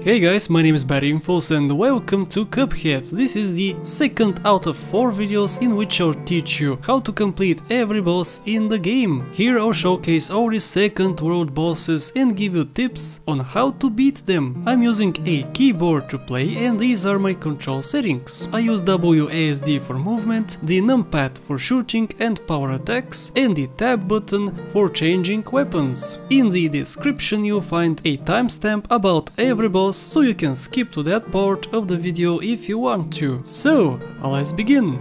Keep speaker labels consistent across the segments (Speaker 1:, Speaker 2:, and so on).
Speaker 1: Hey guys, my name is Beppi and welcome to Cuphead. This is the second out of 4 videos in which I'll teach you how to complete every boss in the game. Here I'll showcase all the second world bosses and give you tips on how to beat them. I'm using a keyboard to play and these are my control settings. I use WASD for movement, the numpad for shooting and power attacks, and the tab button for changing weapons. In the description you'll find a timestamp about every boss, so you can skip to that part of the video if you want to. So, let's begin.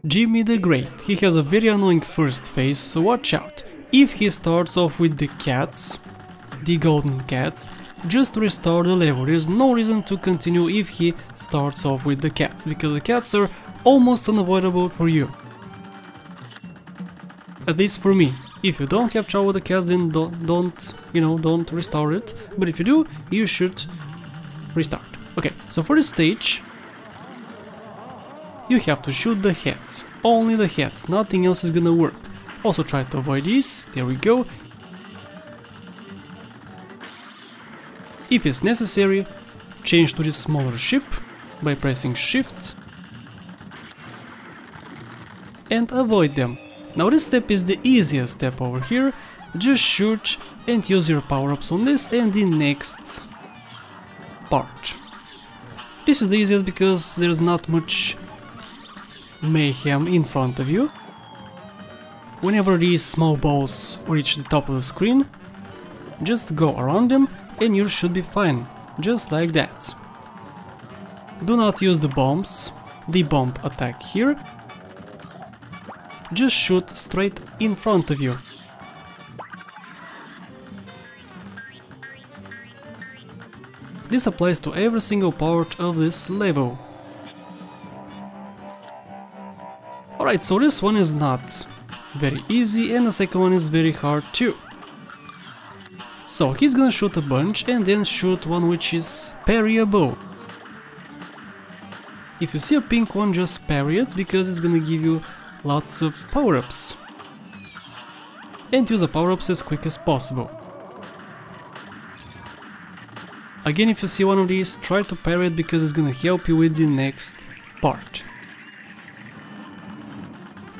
Speaker 1: Djimmi the Great. He has a very annoying first phase, so watch out. If he starts off with the cats, the golden cats, just restart the level. There's no reason to continue if he starts off with the cats, because the cats are almost unavoidable for you. At least for me. If you don't have trouble with the cats, then don't restart it. But if you do, you should restart. Okay, so for this stage, you have to shoot the heads. Only the heads, nothing else is gonna work. Also try to avoid this, there we go. If it's necessary, change to the smaller ship by pressing shift and avoid them. Now this step is the easiest step over here. Just shoot and use your power-ups on this and the next part. This is the easiest because there's not much mayhem in front of you. Whenever these small balls reach the top of the screen, just go around them and you should be fine, just like that. Do not use the bombs, the bomb attack here. Just shoot straight in front of you. This applies to every single part of this level. Alright, so this one is not very easy and the second one is very hard too. So he's gonna shoot a bunch and then shoot one which is parryable. If you see a pink one, just parry it because it's gonna give you lots of power-ups. And use the power-ups as quick as possible. Again, if you see one of these, try to parry it because it's gonna help you with the next part.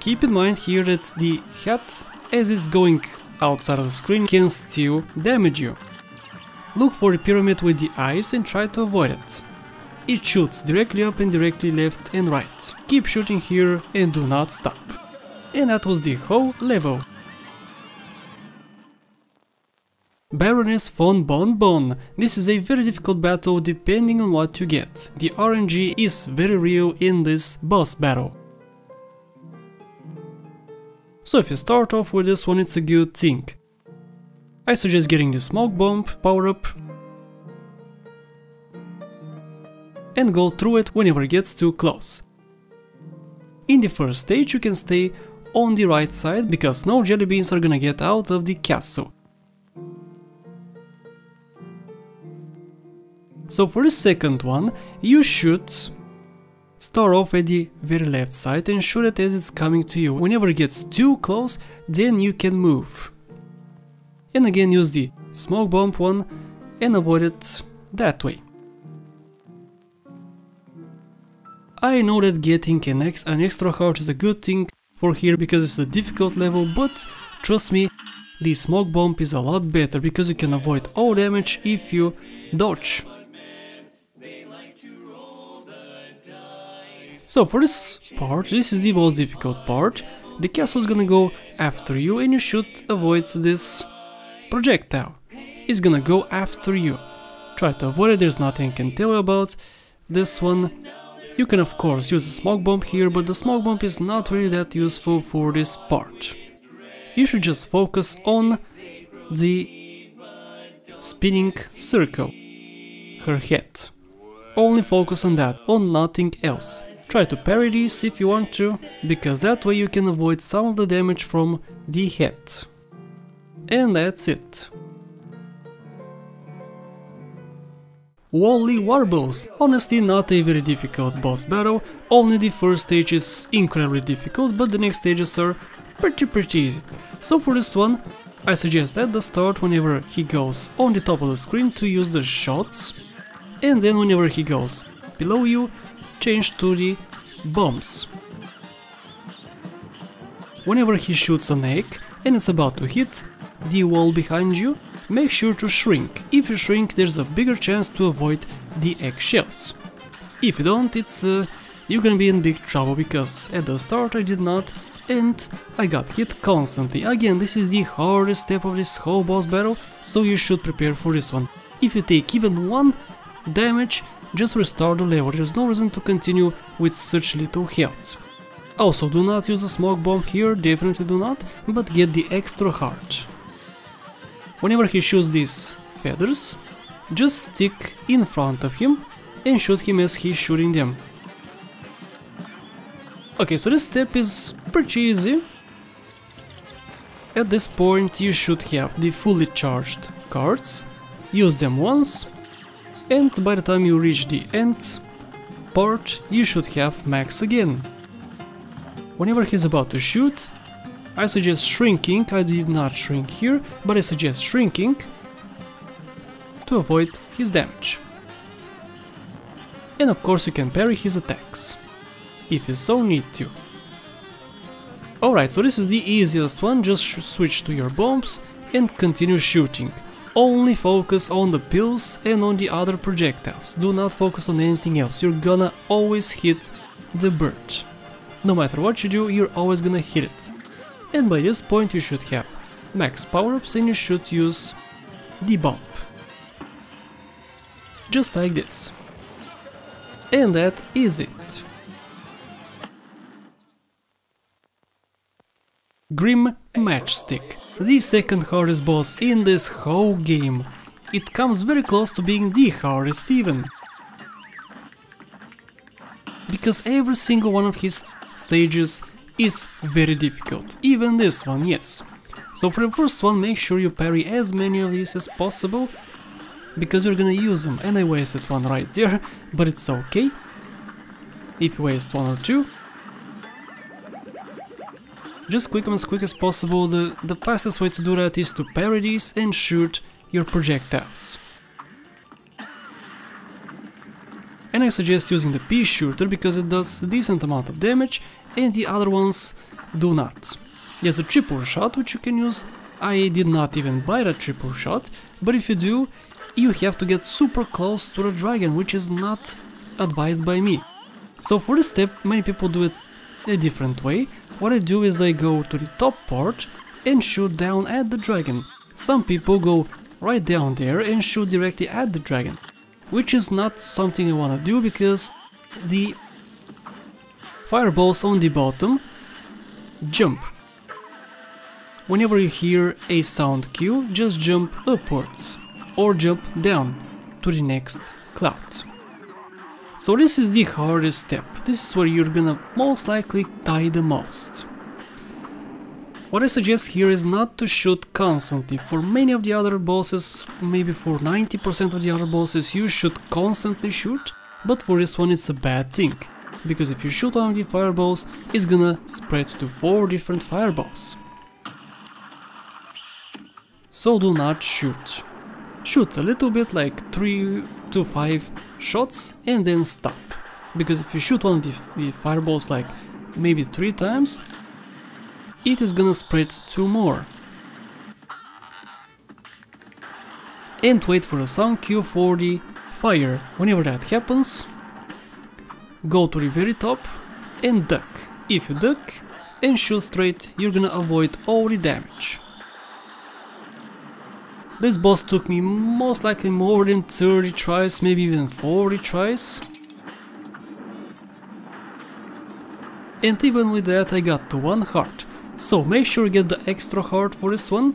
Speaker 1: Keep in mind here that the hat, as it's going outside of the screen, can still damage you. Look for the pyramid with the eyes and try to avoid it. It shoots directly up and directly left and right. Keep shooting here and do not stop. And that was the whole level. Baroness Von Bon Bon. This is a very difficult battle depending on what you get. The RNG is very real in this boss battle. So if you start off with this one, it's a good thing. I suggest getting the smoke bomb power up and go through it whenever it gets too close. In the first stage you can stay on the right side because no jelly beans are gonna get out of the castle. So for the second one, you should start off at the very left side and shoot it as it's coming to you. Whenever it gets too close, then you can move. And again use the smoke bomb one and avoid it that way. I know that getting an extra heart is a good thing for here because it's a difficult level, but trust me, the smoke bomb is a lot better because you can avoid all damage if you dodge. So for this part, this is the most difficult part. The castle is gonna go after you and you should avoid this projectile. It's gonna go after you. Try to avoid it, there's nothing I can tell you about this one. You can of course use a smoke bomb here, but the smoke bomb is not really that useful for this part. You should just focus on the spinning circle, her head. Only focus on that, on nothing else. Try to parry this if you want to, because that way you can avoid some of the damage from the head. And that's it. Wally Warbles. Honestly, not a very difficult boss battle, only the first stage is incredibly difficult, but the next stages are pretty easy. So for this one, I suggest at the start, whenever he goes on the top of the screen, to use the shots and then whenever he goes below you, change to the bombs. Whenever he shoots an egg and it's about to hit the wall behind you, make sure to shrink. If you shrink, there's a bigger chance to avoid the eggshells. If you don't, you're gonna be in big trouble, because at the start I did not, and I got hit constantly. Again, this is the hardest step of this whole boss battle, so you should prepare for this one. If you take even 1 damage, just restart the level, there's no reason to continue with such little health. Also, do not use a smoke bomb here, definitely do not, but get the extra heart. Whenever he shoots these feathers, just stick in front of him and shoot him as he's shooting them. Okay, so this step is pretty easy. At this point you should have the fully charged cards, use them once, and by the time you reach the end part you should have max again. Whenever he's about to shoot, I suggest shrinking. I did not shrink here, but I suggest shrinking to avoid his damage. And of course you can parry his attacks, if you so need to. Alright, so this is the easiest one, just switch to your bombs and continue shooting. Only focus on the pills and on the other projectiles, do not focus on anything else, you're gonna always hit the bird. No matter what you do, you're always gonna hit it. And by this point you should have max power-ups and you should use the bump. Just like this. And that is it. Grim Matchstick, the second hardest boss in this whole game. It comes very close to being the hardest even. Because every single one of his stages is very difficult, even this one, yes. So for the first one, make sure you parry as many of these as possible, because you're gonna use them, and I wasted one right there, but it's okay if you waste 1 or 2. Just quick them as quick as possible. The fastest way to do that is to parry these and shoot your projectiles. And I suggest using the pea shooter because it does a decent amount of damage and the other ones do not. There's a triple shot which you can use. I did not even buy that triple shot, but if you do, you have to get super close to the dragon, which is not advised by me. So for this step, many people do it a different way. What I do is I go to the top part and shoot down at the dragon. Some people go right down there and shoot directly at the dragon, which is not something I wanna do because the fireballs on the bottom jump. Whenever you hear a sound cue, just jump upwards or jump down to the next cloud. So this is the hardest step. This is where you're gonna most likely die the most. What I suggest here is not to shoot constantly. For many of the other bosses, maybe for 90% of the other bosses, you should constantly shoot, but for this one it's a bad thing, because if you shoot one of the fireballs, it's gonna spread to 4 different fireballs. So do not shoot. Shoot a little bit, like 3 to 5 shots, and then stop. Because if you shoot one of the fireballs like maybe 3 times, it is gonna spread 2 more. And wait for a sound cue for the fire. Whenever that happens, go to the very top and duck. If you duck and shoot straight, you're gonna avoid all the damage. This boss took me most likely more than 30 tries, maybe even 40 tries. And even with that I got to 1 heart. So make sure you get the extra heart for this one,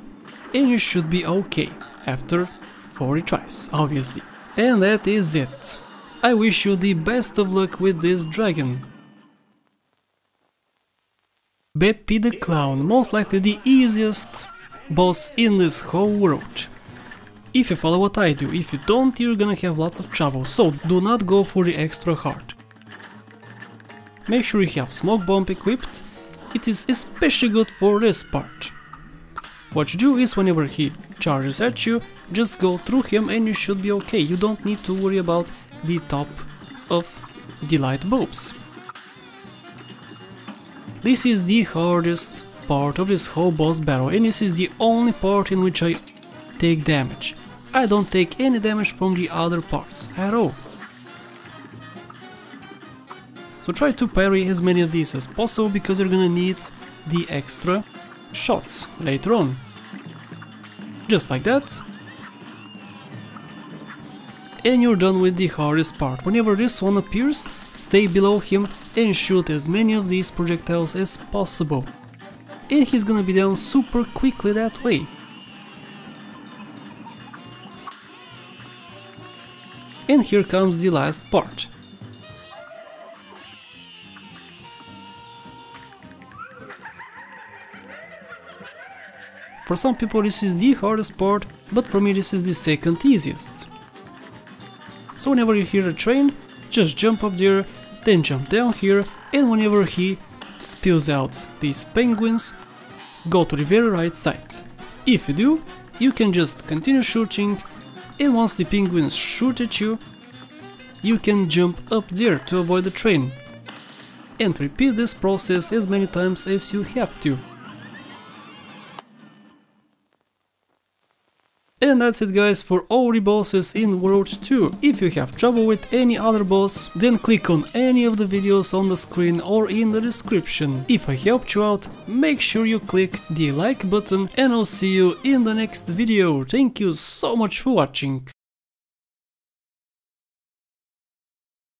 Speaker 1: and you should be okay after 40 tries, obviously. And that is it. I wish you the best of luck with this dragon. Beppi the Clown, most likely the easiest boss in this whole world. If you follow what I do, if you don't, you're gonna have lots of trouble, so do not go for the extra heart. Make sure you have smoke bomb equipped, it is especially good for this part. What you do is whenever he charges at you, just go through him and you should be okay. You don't need to worry about the top of the light bulbs. This is the hardest part of this whole boss battle, and this is the only part in which I take damage. I don't take any damage from the other parts at all. So try to parry as many of these as possible, because you're gonna need the extra shots later on. Just like that. And you're done with the hardest part. Whenever this one appears, stay below him and shoot as many of these projectiles as possible. And he's gonna be down super quickly that way. And here comes the last part. For some people this is the hardest part, but for me this is the second easiest. So whenever you hear a train, just jump up there, then jump down here, and whenever he spills out these penguins, go to the very right side. If you do, you can just continue shooting, and once the penguins shoot at you, you can jump up there to avoid the train. And repeat this process as many times as you have to. And that's it guys for all the bosses in World 2. If you have trouble with any other boss, then click on any of the videos on the screen or in the description. If I helped you out, make sure you click the like button, and I'll see you in the next video. Thank you so much for watching.